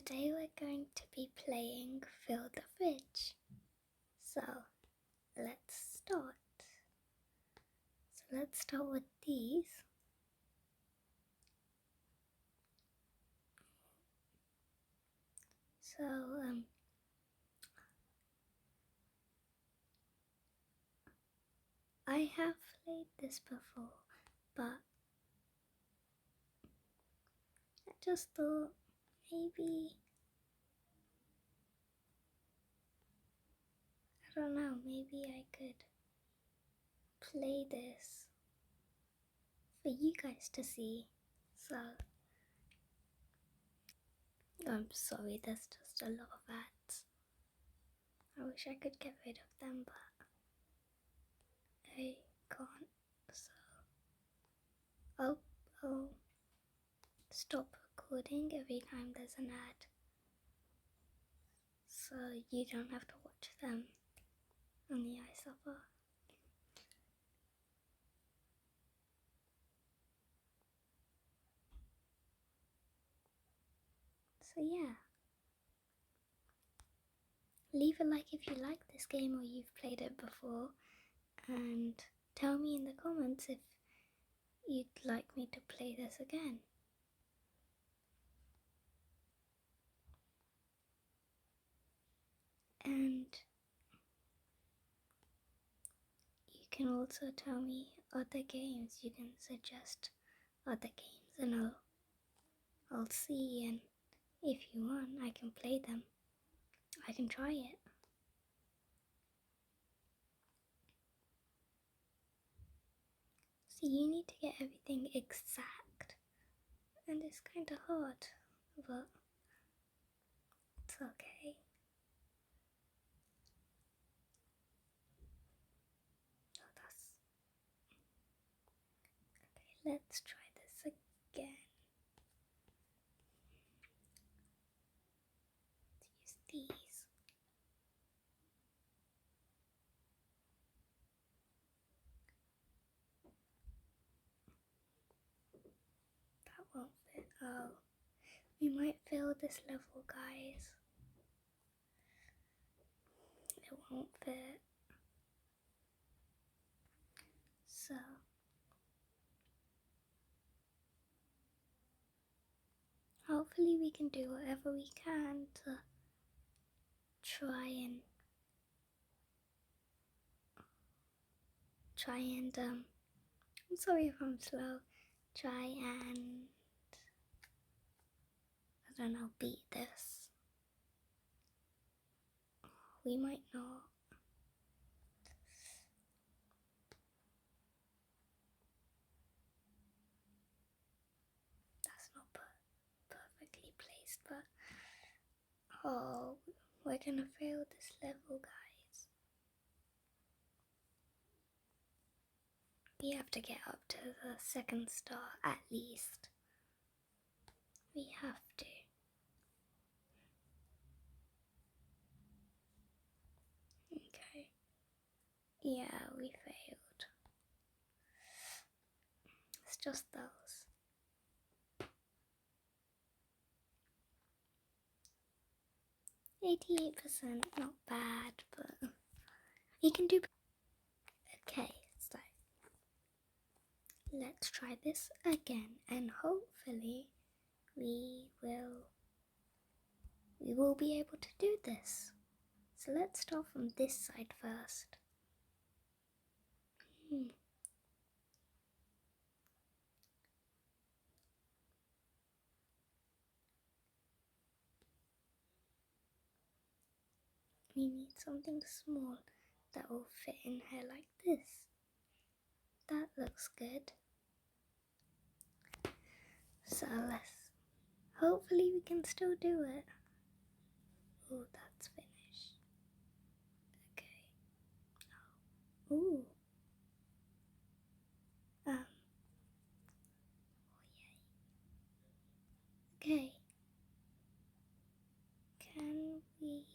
Today we're going to be playing Fill the Fridge. So let's start. Let's start with these. So I have played this before, but I just thought maybe, I don't know, maybe I could play this for you guys to see. So I'm sorry, there's just a lot of ads. I wish I could get rid of them, but I can't. So I'll stop recording every time there's an ad, so you don't have to watch them on the iSuffer. So yeah, leave a like if you like this game or you've played it before, and tell me in the comments if you'd like me to play this again. And you can also tell me other games, you can suggest other games, and I'll see, and if you want I can play them. I can try it. So you need to get everything exact, and it's kind of hard, but it's okay. Oh, okay, let's try this again. Let's use these. That won't fit. Oh, we might fail this level, guys. It won't fit. So hopefully we can do whatever we can to try and I'm sorry if I'm slow. Try and, I don't know, beat this. We might not. That's not perfectly placed, but oh, we're gonna fail this level, guys. We have to get up to the second star at least. We have to. Okay. Yeah, we failed. It's just those. 88%, not bad, but you can do. Okay, so let's try this again, and hopefully we will be able to do this. So let's start from this side first. We need something small that will fit in here like this. That looks good. So hopefully we can still do it. Oh, that's finished. Okay. Ooh. Oh yay. Okay. Can we?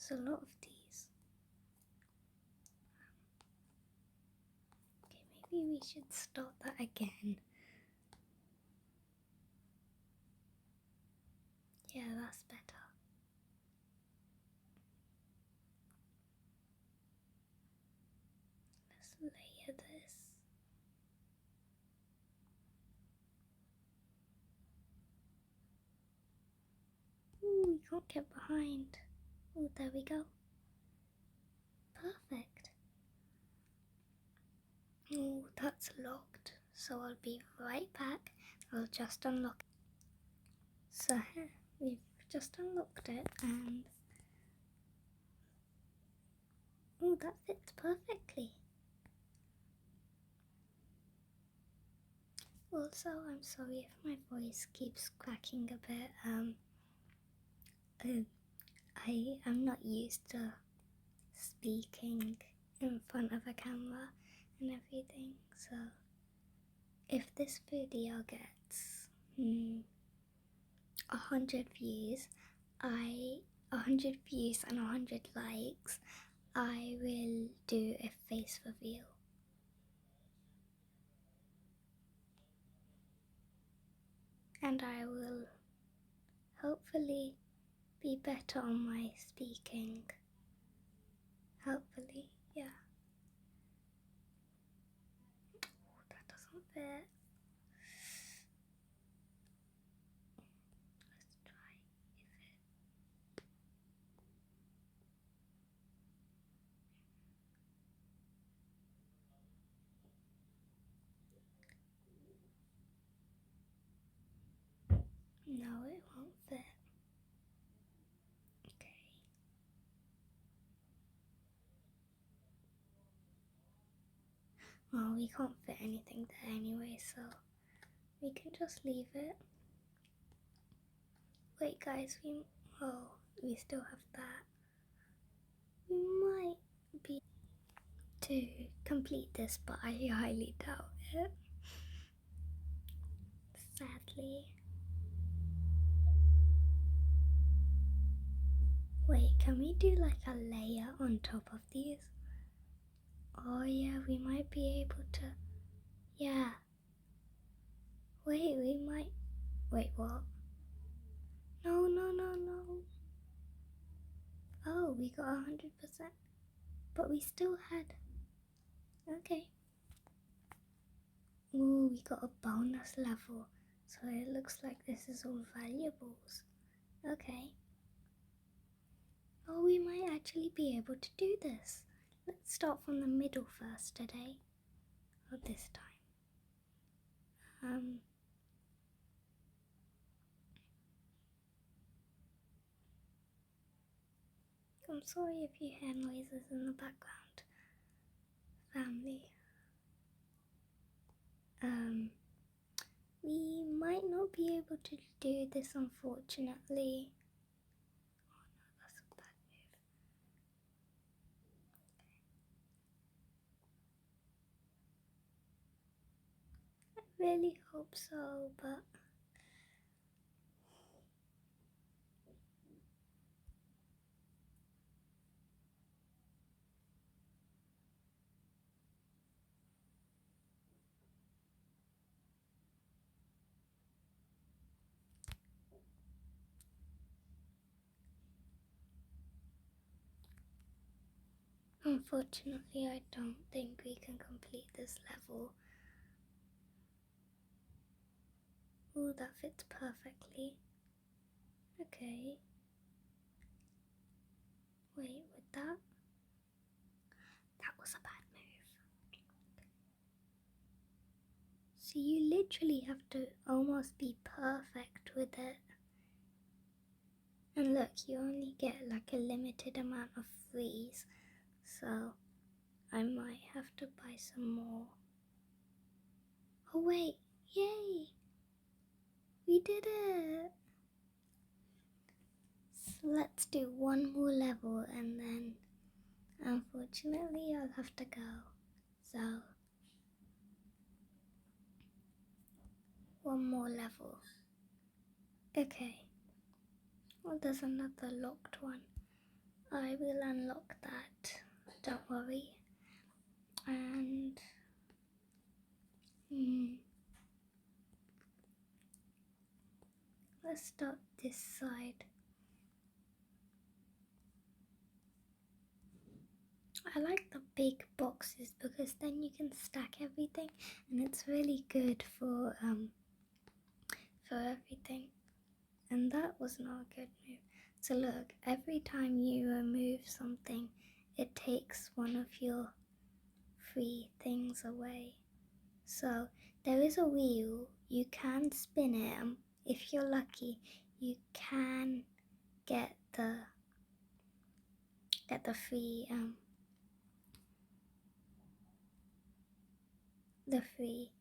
there's a lot of these. Okay, maybe we should start that again. Yeah, that's better. Let's layer this. Ooh, we can't get behind. Oh, there we go. Perfect. Oh, that's locked. So I'll be right back. I'll just unlock it. So we've just unlocked it and oh, that fits perfectly. Also, I'm sorry if my voice keeps cracking a bit. I am not used to speaking in front of a camera and everything, so if this video gets 100 views, 100 views and 100 likes, I will do a face reveal. And I will hopefully be better on my speaking. Hopefully, yeah. Oh, that doesn't fit. Let's try if it. No, it won't fit. Okay. Well, we can't fit anything there anyway, so we can just leave it. Wait, guys, we still have that. We might be to complete this, but I highly doubt it. Sadly. Wait, can we do like a layer on top of these? Oh yeah, we might be able to. Yeah. Wait, we might. Wait, what? No, no, no, no. Oh, we got 100%. But we still had. Okay. Ooh, we got a bonus level. So it looks like this is all valuables. Okay. Oh, we might actually be able to do this. Let's start from the middle first today. Or this time. I'm sorry if you hear noises in the background. Family. We might not be able to do this, unfortunately. Oh no, that's a bad move. I really hope so, but unfortunately I don't think we can complete this level. Ooh, that fits perfectly. Okay. Wait, with that? That was a bad move. So you literally have to almost be perfect with it. And look, you only get like a limited amount of freeze. So I might have to buy some more. Oh wait, yay! We did it! So let's do one more level and then unfortunately I'll have to go. So one more level. Okay. Well, there's another locked one. I will unlock that, don't worry. And let's start this side. I like the big boxes because then you can stack everything, and it's really good for everything. And that was not a good move. So look, every time you remove something, it takes one of your 3 things away. So there is a wheel, you can spin it, and if you're lucky, you can get the 3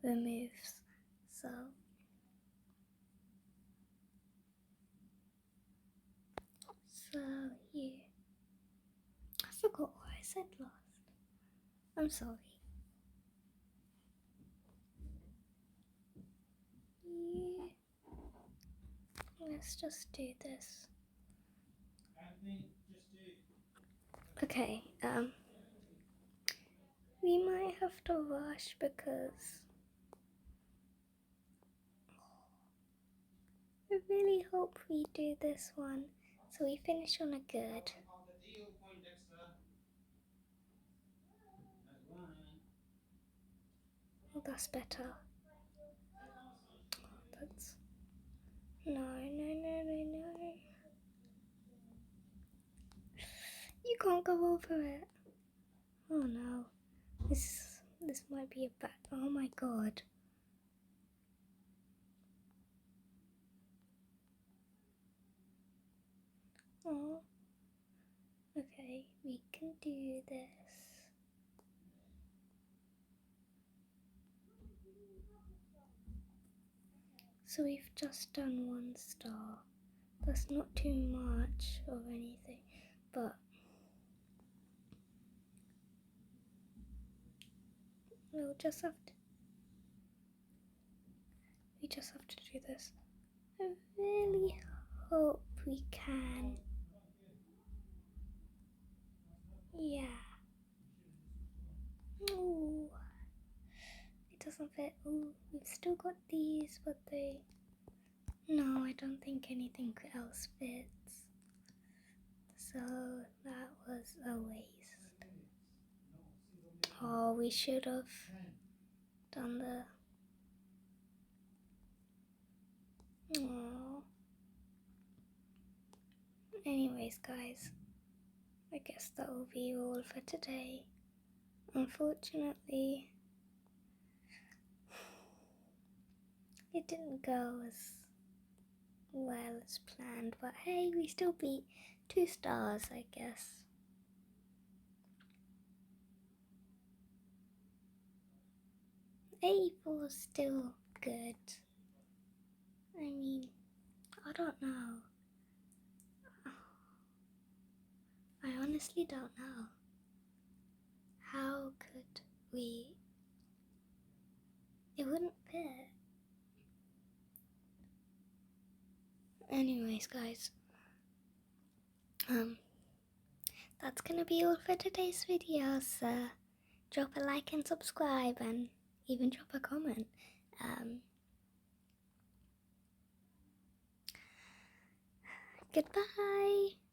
removes. So you, I forgot what I said last. I'm sorry. Let's just do this. Okay, we might have to rush because I really hope we do this one so we finish on a good. Oh, that's better. That's no. You can't go over it. Oh no. This might be a bad. Oh my god. Oh. Okay, we can do this. So we've just done 1 star. That's not too much or anything, but we just have to do this. I really hope we can. Yeah. Ooh. It doesn't fit. Ooh, we've still got these, but they... No, I don't think anything else fits. So that was a waste. Oh, we should have done the... Aww. Anyways, guys, I guess that will be all for today. Unfortunately, it didn't go as well as planned, but hey, we still beat 2 stars, I guess. A4 is still good. I mean, I don't know. I honestly don't know. How could we? It wouldn't fit. Anyways, guys, that's gonna be all for today's video. So drop a like and subscribe, and even drop a comment. Goodbye.